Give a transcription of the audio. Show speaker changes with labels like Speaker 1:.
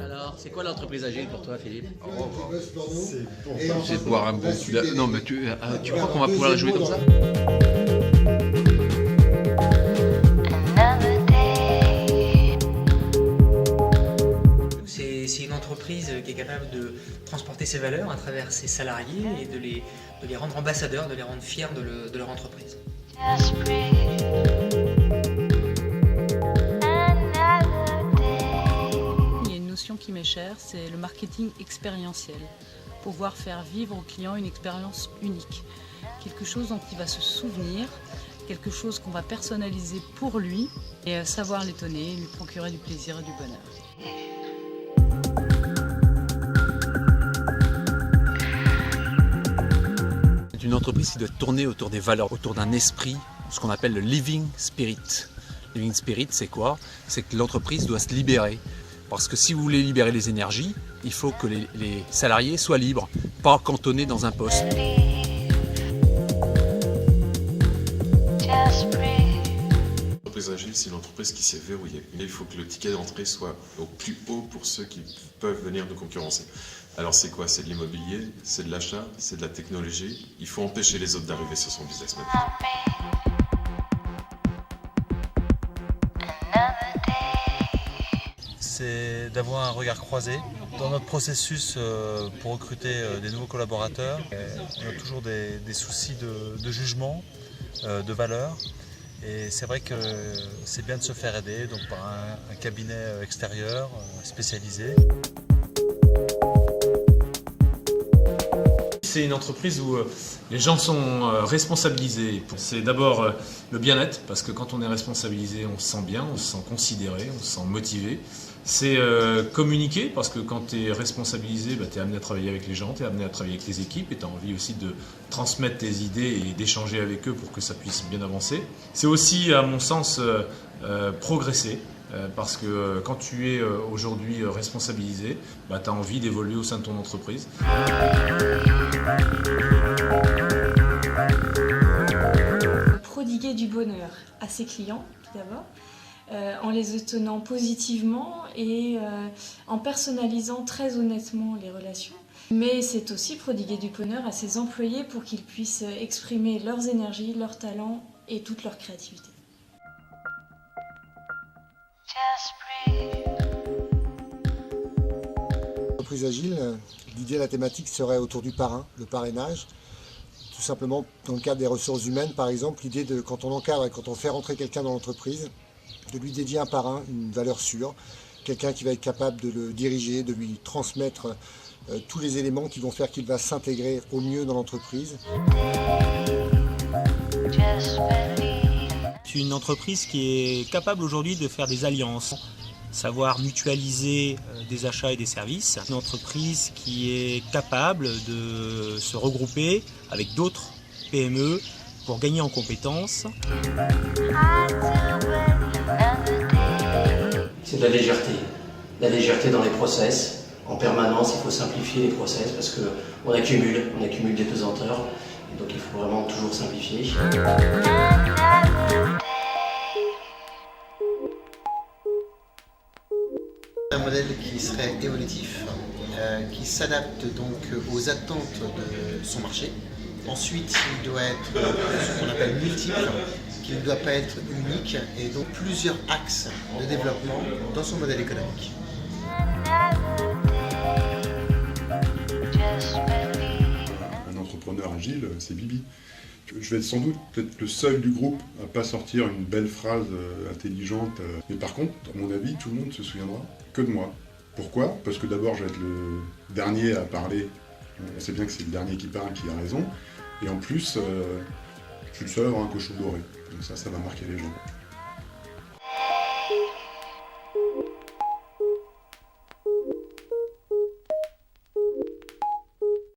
Speaker 1: Alors, c'est quoi l'entreprise agile pour toi, Philippe?
Speaker 2: Je vais boire un bon coup Non, mais tu crois qu'on va pouvoir la jouer comme ça?
Speaker 3: C'est une entreprise qui est capable de transporter ses valeurs à travers ses salariés et de les rendre ambassadeurs, de les rendre fiers de leur entreprise.
Speaker 4: Il y a une notion qui m'est chère, c'est le marketing expérientiel. Pouvoir faire vivre au client une expérience unique. Quelque chose dont il va se souvenir, quelque chose qu'on va personnaliser pour lui et savoir l'étonner, lui procurer du plaisir et du bonheur.
Speaker 2: C'est une entreprise qui doit tourner autour des valeurs, autour d'un esprit, ce qu'on appelle le living spirit. Living spirit, c'est quoi? C'est que l'entreprise doit se libérer. Parce que si vous voulez libérer les énergies, il faut que les salariés soient libres, pas cantonnés dans un poste.
Speaker 5: L'entreprise agile, c'est une entreprise qui s'est verrouillée. Il faut que le ticket d'entrée soit au plus haut pour ceux qui peuvent venir nous concurrencer. Alors c'est quoi? C'est de l'immobilier, c'est de l'achat, c'est de la technologie. Il faut empêcher les autres d'arriver sur son business model.
Speaker 6: C'est d'avoir un regard croisé. Dans notre processus pour recruter des nouveaux collaborateurs, on a toujours des soucis de jugement, de valeur. Et c'est vrai que c'est bien de se faire aider donc par un cabinet extérieur spécialisé.
Speaker 7: C'est une entreprise où les gens sont responsabilisés. C'est d'abord le bien-être, parce que quand on est responsabilisé, on se sent bien, on se sent considéré, on se sent motivé. C'est communiquer, parce que quand tu es responsabilisé, tu es amené à travailler avec les gens, tu es amené à travailler avec les équipes et tu as envie aussi de transmettre tes idées et d'échanger avec eux pour que ça puisse bien avancer. C'est aussi, à mon sens, progresser. Parce que quand tu es aujourd'hui responsabilisé, tu as envie d'évoluer au sein de ton entreprise.
Speaker 8: Prodiguer du bonheur à ses clients, tout d'abord, en les étonnant positivement et en personnalisant très honnêtement les relations. Mais c'est aussi prodiguer du bonheur à ses employés pour qu'ils puissent exprimer leurs énergies, leurs talents et toute leur créativité.
Speaker 9: L'entreprise agile, l'idée, la thématique serait autour du parrain, le parrainage. Tout simplement, dans le cadre des ressources humaines, par exemple, l'idée de, quand on encadre et quand on fait rentrer quelqu'un dans l'entreprise, de lui dédier un parrain, une valeur sûre, quelqu'un qui va être capable de le diriger, de lui transmettre tous les éléments qui vont faire qu'il va s'intégrer au mieux dans l'entreprise.
Speaker 10: C'est une entreprise qui est capable aujourd'hui de faire des alliances, savoir mutualiser des achats et des services. Une entreprise qui est capable de se regrouper avec d'autres PME pour gagner en compétences.
Speaker 3: C'est de la légèreté dans les process. En permanence, il faut simplifier les process parce qu'on accumule des pesanteurs. Et donc il faut vraiment toujours simplifier.
Speaker 11: Un modèle qui serait évolutif, qui s'adapte donc aux attentes de son marché. Ensuite, il doit être ce qu'on appelle multiple, qui ne doit pas être unique, et donc plusieurs axes de développement dans son modèle économique.
Speaker 12: Un entrepreneur agile, c'est Bibi. Je vais être sans doute peut-être le seul du groupe à pas sortir une belle phrase intelligente. Mais par contre, à mon avis, tout le monde se souviendra que de moi. Pourquoi? Parce que d'abord, je vais être le dernier à parler. On sait bien que c'est le dernier qui parle qui a raison. Et en plus, je suis le seul à avoir un cochon doré. Donc ça va marquer les gens.